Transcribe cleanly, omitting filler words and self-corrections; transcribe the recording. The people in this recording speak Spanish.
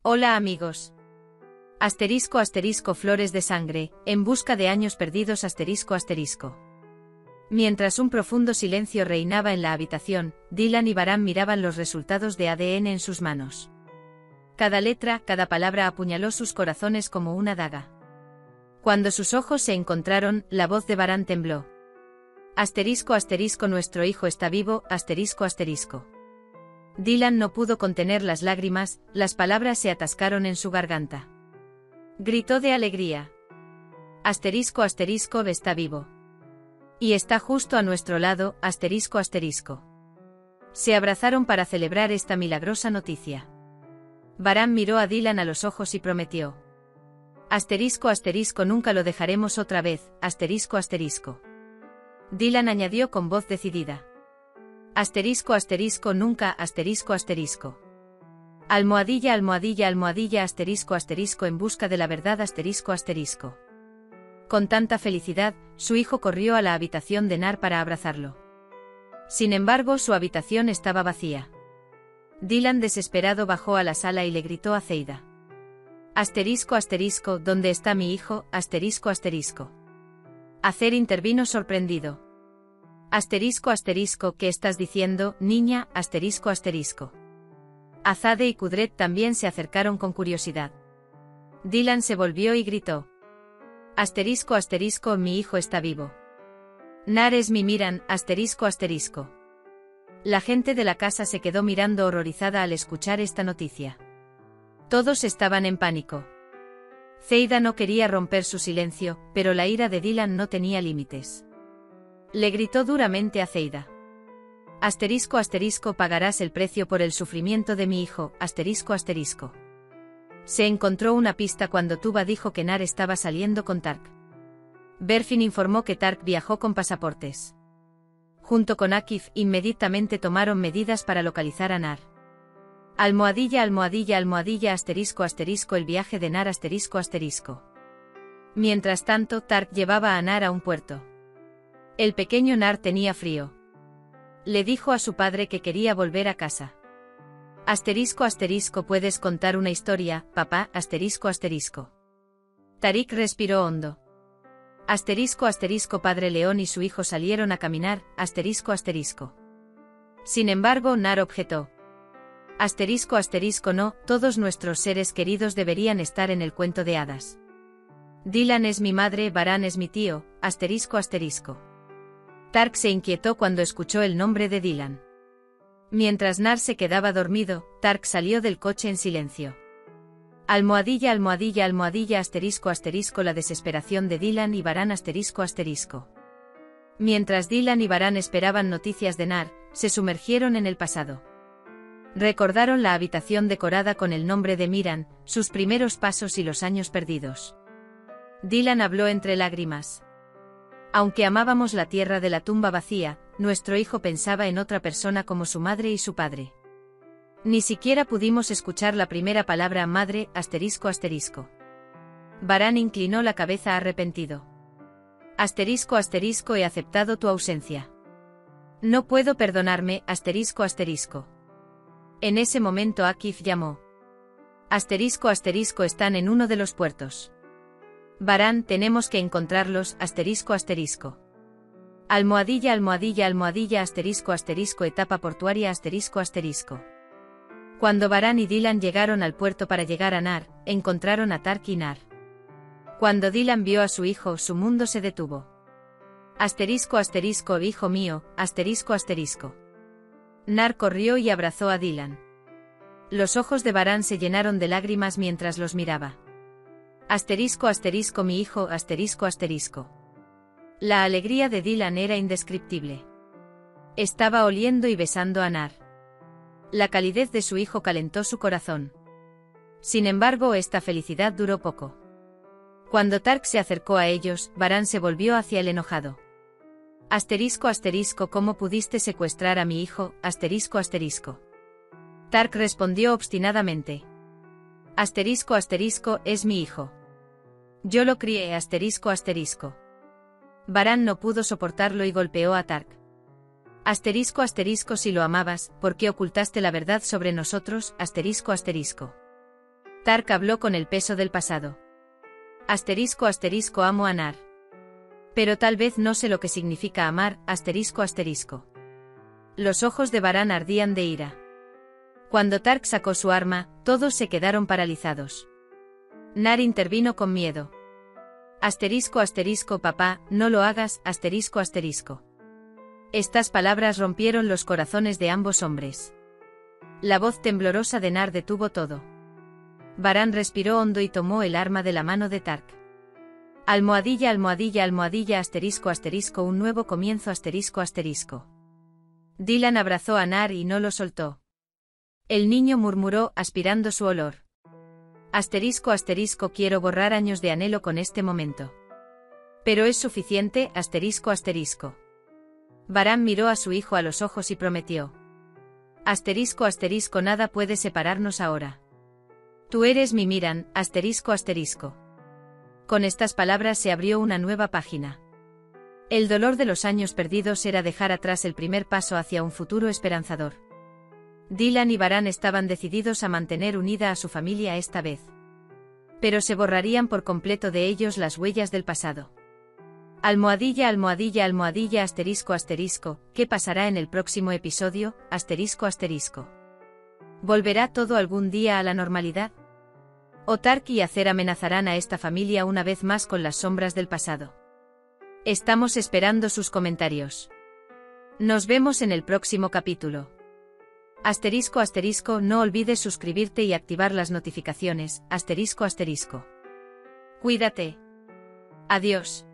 Hola amigos. Asterisco asterisco flores de sangre, en busca de años perdidos asterisco asterisco. Mientras un profundo silencio reinaba en la habitación, Dylan y Baran miraban los resultados de ADN en sus manos. Cada letra, cada palabra apuñaló sus corazones como una daga. Cuando sus ojos se encontraron, la voz de Baran tembló. Asterisco asterisco nuestro hijo está vivo, asterisco asterisco. Dylan no pudo contener las lágrimas, las palabras se atascaron en su garganta. Gritó de alegría. Asterisco asterisco está vivo. Y está justo a nuestro lado, asterisco asterisco. Se abrazaron para celebrar esta milagrosa noticia. Baran miró a Dylan a los ojos y prometió. Asterisco asterisco nunca lo dejaremos otra vez, asterisco asterisco. Dylan añadió con voz decidida. Asterisco asterisco nunca, asterisco asterisco. Almohadilla almohadilla almohadilla asterisco asterisco en busca de la verdad asterisco asterisco. Con tanta felicidad, su hijo corrió a la habitación de Nar para abrazarlo. Sin embargo, su habitación estaba vacía. Dylan desesperado bajó a la sala y le gritó a Zeida. Asterisco asterisco, ¿dónde está mi hijo? Asterisco asterisco. Acer intervino sorprendido. Asterisco asterisco, ¿qué estás diciendo, niña? Asterisco asterisco. Azade y Kudret también se acercaron con curiosidad. Dylan se volvió y gritó. Asterisco asterisco, mi hijo está vivo. Nar es mi miran, asterisco asterisco. La gente de la casa se quedó mirando horrorizada al escuchar esta noticia. Todos estaban en pánico. Zeida no quería romper su silencio, pero la ira de Dylan no tenía límites. Le gritó duramente a Zeida. Asterisco asterisco pagarás el precio por el sufrimiento de mi hijo, asterisco asterisco. Se encontró una pista cuando Tuba dijo que Nar estaba saliendo con Tark. Berfin informó que Tark viajó con pasaportes. Junto con Akif, inmediatamente tomaron medidas para localizar a Nar. Almohadilla almohadilla almohadilla asterisco asterisco el viaje de Nar asterisco asterisco. Mientras tanto, Tark llevaba a Nar a un puerto. El pequeño Nar tenía frío. Le dijo a su padre que quería volver a casa. Asterisco asterisco ¿puedes contar una historia, papá? Asterisco asterisco. Tarik respiró hondo. Asterisco asterisco padre león y su hijo salieron a caminar, asterisco asterisco. Sin embargo, Nar objetó. Asterisco asterisco no, todos nuestros seres queridos deberían estar en el cuento de hadas. Dylan es mi madre, Baran es mi tío, asterisco asterisco. Tark se inquietó cuando escuchó el nombre de Dylan. Mientras Nar se quedaba dormido, Tark salió del coche en silencio. Almohadilla almohadilla almohadilla asterisco asterisco la desesperación de Dylan y Baran asterisco asterisco. Mientras Dylan y Baran esperaban noticias de Nar, se sumergieron en el pasado. Recordaron la habitación decorada con el nombre de Miran, sus primeros pasos y los años perdidos. Dylan habló entre lágrimas. Aunque amábamos la tierra de la tumba vacía, nuestro hijo pensaba en otra persona como su madre y su padre. Ni siquiera pudimos escuchar la primera palabra madre, asterisco asterisco. Baran inclinó la cabeza arrepentido. Asterisco asterisco he aceptado tu ausencia. No puedo perdonarme, asterisco asterisco. En ese momento Akif llamó. Asterisco asterisco están en uno de los puertos. Baran, tenemos que encontrarlos, asterisco asterisco. Almohadilla almohadilla almohadilla asterisco asterisco etapa portuaria asterisco asterisco. Cuando Baran y Dylan llegaron al puerto para llegar a Nar, encontraron a Tark y Nar. Cuando Dylan vio a su hijo, su mundo se detuvo. Asterisco asterisco hijo mío, asterisco asterisco. Nar corrió y abrazó a Dylan. Los ojos de Baran se llenaron de lágrimas mientras los miraba. Asterisco asterisco mi hijo, asterisco asterisco. La alegría de Dylan era indescriptible. Estaba oliendo y besando a Nar. La calidez de su hijo calentó su corazón. Sin embargo, esta felicidad duró poco. Cuando Tark se acercó a ellos, Baran se volvió hacia el enojado. Asterisco asterisco ¿cómo pudiste secuestrar a mi hijo? Asterisco asterisco. Tark respondió obstinadamente. Asterisco asterisco es mi hijo. Yo lo crié asterisco asterisco. Baran no pudo soportarlo y golpeó a Tark. Asterisco asterisco si lo amabas, ¿por qué ocultaste la verdad sobre nosotros? Asterisco asterisco. Tark habló con el peso del pasado. Asterisco asterisco amo a Nar. Pero tal vez no sé lo que significa amar, asterisco asterisco. Los ojos de Varán ardían de ira. Cuando Tark sacó su arma, todos se quedaron paralizados. Nar intervino con miedo. Asterisco asterisco papá, no lo hagas, asterisco asterisco. Estas palabras rompieron los corazones de ambos hombres. La voz temblorosa de Nar detuvo todo. Varán respiró hondo y tomó el arma de la mano de Tark. Almohadilla almohadilla almohadilla asterisco asterisco un nuevo comienzo asterisco asterisco. Dylan abrazó a Nar y no lo soltó. El niño murmuró, aspirando su olor. Asterisco asterisco quiero borrar años de anhelo con este momento. Pero es suficiente, asterisco asterisco. Varán miró a su hijo a los ojos y prometió. Asterisco asterisco nada puede separarnos ahora. Tú eres mi Miran, asterisco asterisco. Con estas palabras se abrió una nueva página. El dolor de los años perdidos era dejar atrás el primer paso hacia un futuro esperanzador. Dylan y Varán estaban decididos a mantener unida a su familia esta vez. Pero se borrarían por completo de ellos las huellas del pasado. Almohadilla almohadilla almohadilla asterisco asterisco, ¿qué pasará en el próximo episodio? Asterisco asterisco. ¿Volverá todo algún día a la normalidad? ¿O Tark y Acer amenazarán a esta familia una vez más con las sombras del pasado? Estamos esperando sus comentarios. Nos vemos en el próximo capítulo. Asterisco asterisco no olvides suscribirte y activar las notificaciones, asterisco asterisco. Cuídate. Adiós.